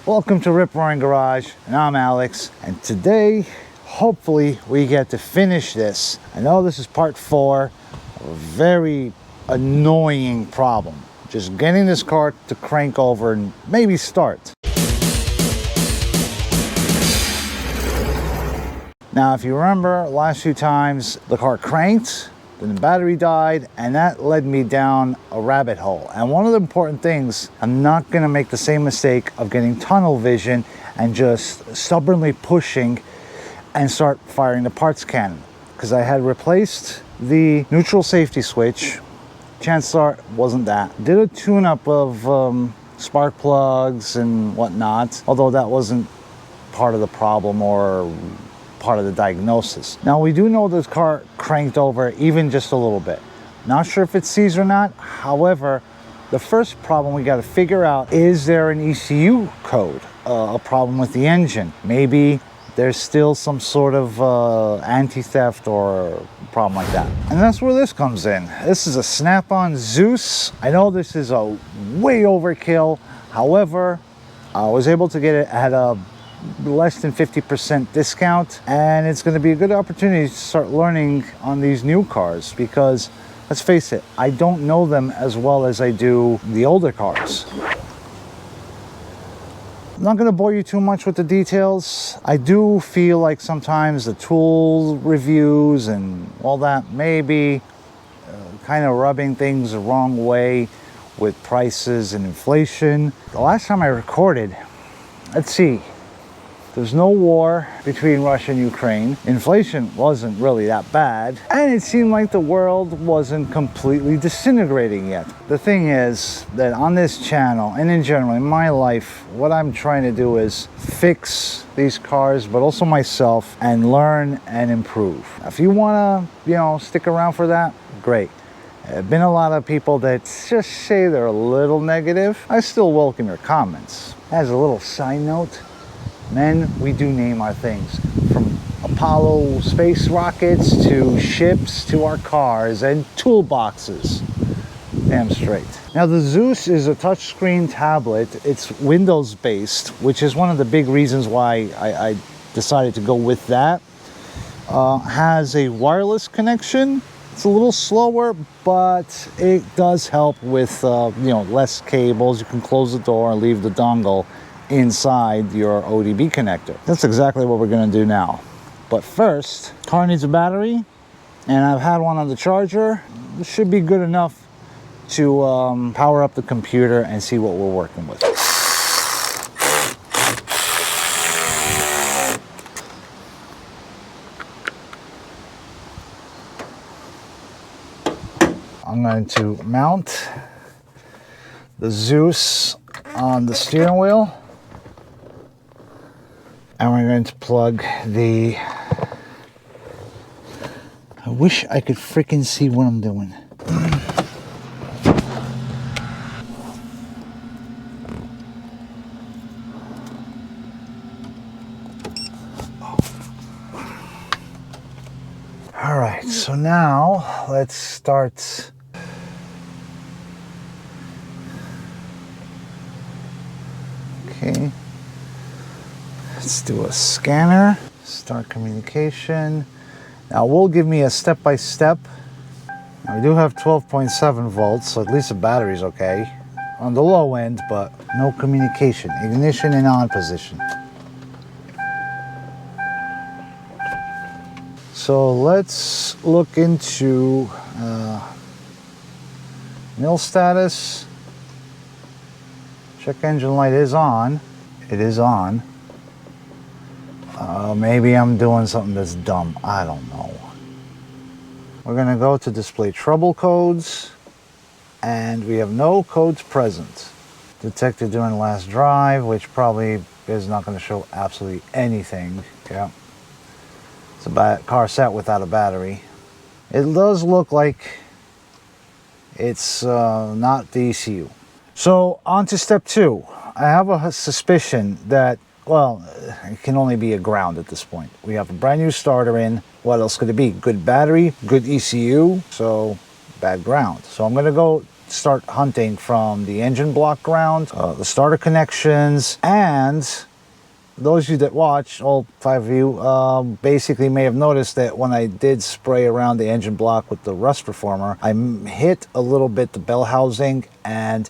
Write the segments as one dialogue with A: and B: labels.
A: Welcome to Rip Roaring Garage, and I'm Alex, and today, hopefully, we get to finish this. I know this is part 4 of a very annoying problem. Just getting this car to crank over and maybe start. Now, if you remember, last few times the car cranked, then the battery died, and that led me down a rabbit hole. And one of the important things, I'm not gonna make the same mistake of getting tunnel vision and just stubbornly pushing and start firing the parts cannon. Because I had replaced the neutral safety switch. Chances are it wasn't that. Did a tune-up of spark plugs and whatnot, although that wasn't part of the problem or part of the diagnosis. Now, we do know this car cranked over even just a little bit. Not sure if it's seized or not. However, the first problem we got to figure out, is there an ECU code, a problem with the engine? Maybe there's still some sort of anti-theft or problem like that. And that's where this comes in. This is a Snap-On Zeus. I know this is a way overkill. However, I was able to get it at a less than 50% discount, and it's going to be a good opportunity to start learning on these new cars, because let's face it, I don't know them as well as I do the older cars. I'm not going to bore you too much with the details. I do feel like sometimes the tool reviews and all that may be kind of rubbing things the wrong way with prices and inflation. The last time I recorded, let's see, there's no war between Russia and Ukraine. Inflation wasn't really that bad. And it seemed like the world wasn't completely disintegrating yet. The thing is that on this channel, and in general, in my life, what I'm trying to do is fix these cars, but also myself, and learn and improve. If you wanna, stick around for that, great. There have been a lot of people that just say they're a little negative. I still welcome your comments. As a little side note, men, we do name our things, from Apollo space rockets to ships to our cars and toolboxes. Damn straight. Now, the Zeus is a touchscreen tablet. It's Windows based, which is one of the big reasons why I decided to go with that. Has a wireless connection. It's a little slower, but it does help with less cables. You can close the door and leave the dongle inside your ODB connector. That's exactly what we're going to do now. But first, car needs a battery, and I've had one on the charger. This should be good enough to power up the computer and see what we're working with. I'm going to mount the Zeus on the steering wheel. And we're going to plug the... I wish I could freaking see what I'm doing. All right, so now let's start. Okay. Let's do a scanner, start communication. Now, it will give me a step-by-step. Now, we do have 12.7 volts, so at least the battery's okay. On the low end, but no communication. Ignition in on position. So let's look into mil status. Check engine light is on. It is on. Maybe I'm doing something that's dumb. I don't know. We're going to go to display trouble codes, and we have no codes present. Detected during last drive, which probably is not going to show absolutely anything. Yeah. It's a car set without a battery. It does look like it's not the ECU. So on to step 2. I have a suspicion that, well, it can only be a ground at this point. We have a brand new starter in. What else could it be? Good battery, good ECU, so bad ground. So I'm going to go start hunting from the engine block ground, the starter connections, and those of you that watch, all 5 of you, basically may have noticed that when I did spray around the engine block with the rust reformer, I hit a little bit the bell housing, and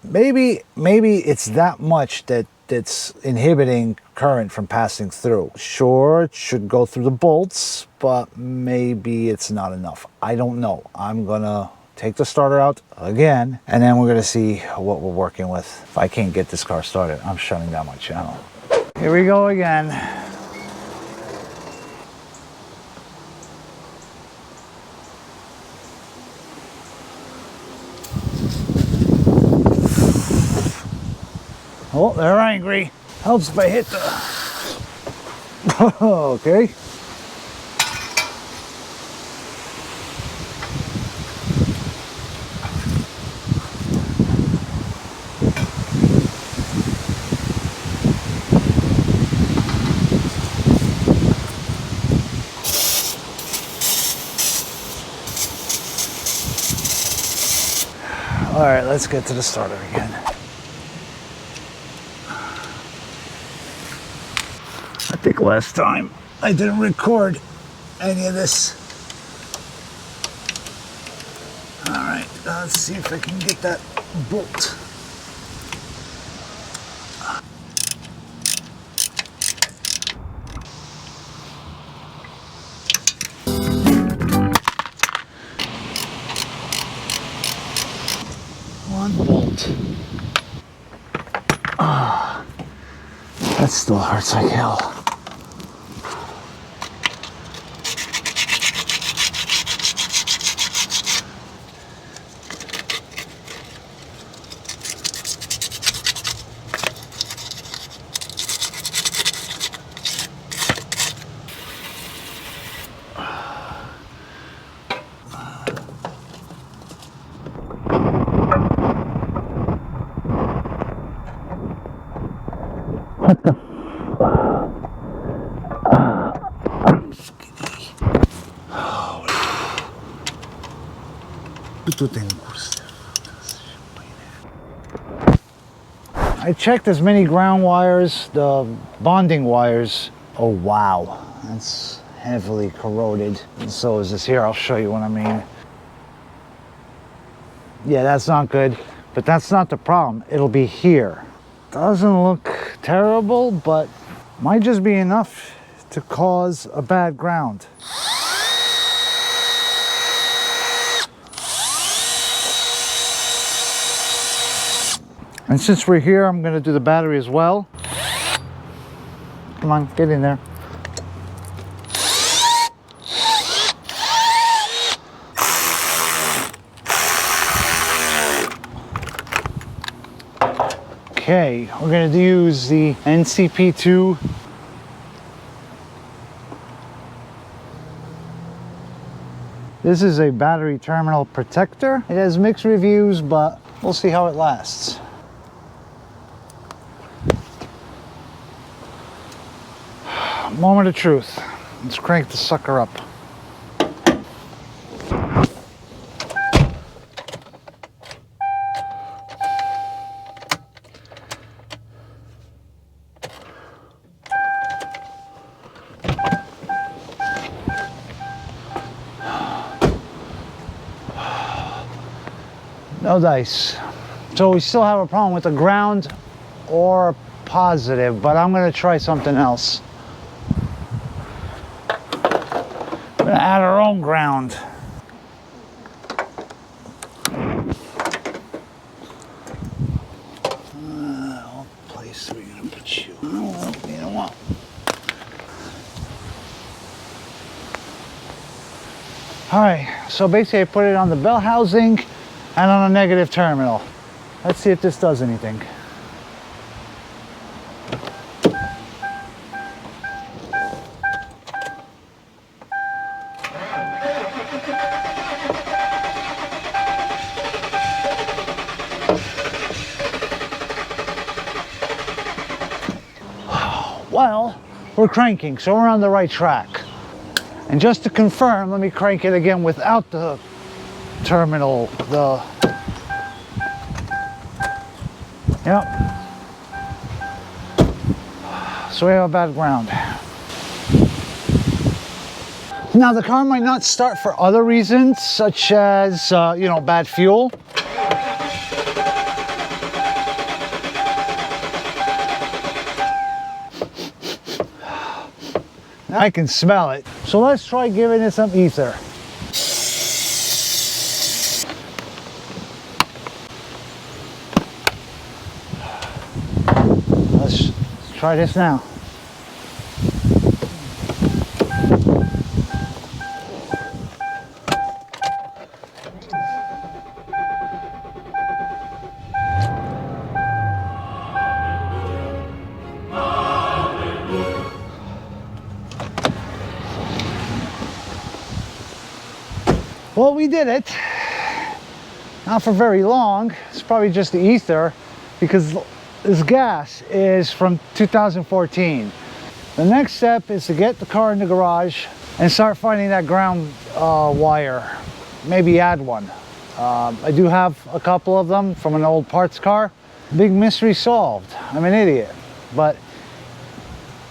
A: maybe it's that much that's inhibiting current from passing through. Sure, it should go through the bolts, but maybe it's not enough. I don't know. I'm gonna take the starter out again, and then we're gonna see what we're working with. If I can't get this car started, I'm shutting down my channel. Here we go again. Oh, they're angry. Helps if I hit the... Okay. All right, let's get to the starter again. I think last time I didn't record any of this. All right, let's see if I can get that bolt. One bolt. Ah, that still hurts like hell. What the? I checked as many ground wires, the bonding wires. Oh wow, that's heavily corroded. And so is this here. I'll show you what I mean. Yeah, that's not good, but that's not the problem. It'll be here. Doesn't look terrible, but might just be enough to cause a bad ground. And since we're here, I'm gonna do the battery as well. Come on, get in there. Okay, we're going to use the NCP2. This is a battery terminal protector. It has mixed reviews, but we'll see how it lasts. Moment of truth. Let's crank the sucker up. No dice. So we still have a problem with the ground or positive, but I'm going to try something else. We're going to add our own ground. What place are we going to put you? Oh, you know what? All right, so basically I put it on the bell housing and on a negative terminal. Let's see if this does anything. Well, we're cranking, so we're on the right track. And just to confirm, let me crank it again without the terminal, the Yep. So we have a bad ground. Now the car might not start for other reasons, such as, you know, bad fuel. I can smell it. So let's try giving it some ether. Let's try this now. Well, we did it. Not for very long. It's probably just the ether because this gas is from 2014. The next step is to get the car in the garage and start finding that ground wire. Maybe add one. I do have a couple of them from an old parts car. Big mystery solved. I'm an idiot. But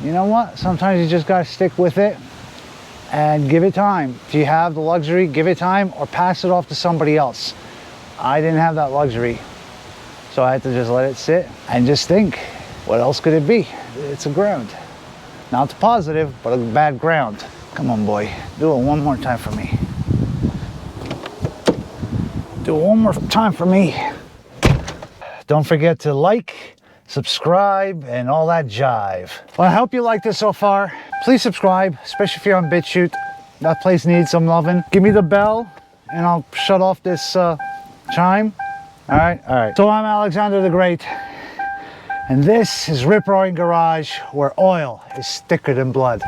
A: you know what? Sometimes you just gotta stick with it and give it time. If you have the luxury, give it time or pass it off to somebody else. I didn't have that luxury, so I had to just let it sit and just think, what else could it be? It's a ground. Not the positive, but a bad ground. Come on, boy, do it one more time for me. Do it one more time for me. Don't forget to like, subscribe, and all that jive. Well, I hope you like this so far. Please subscribe, especially if you're on BitChute. That place needs some loving. Give me the bell, and I'll shut off this chime. All right. So I'm Alexander the Great, and this is Rip Roaring Garage, where oil is thicker than blood.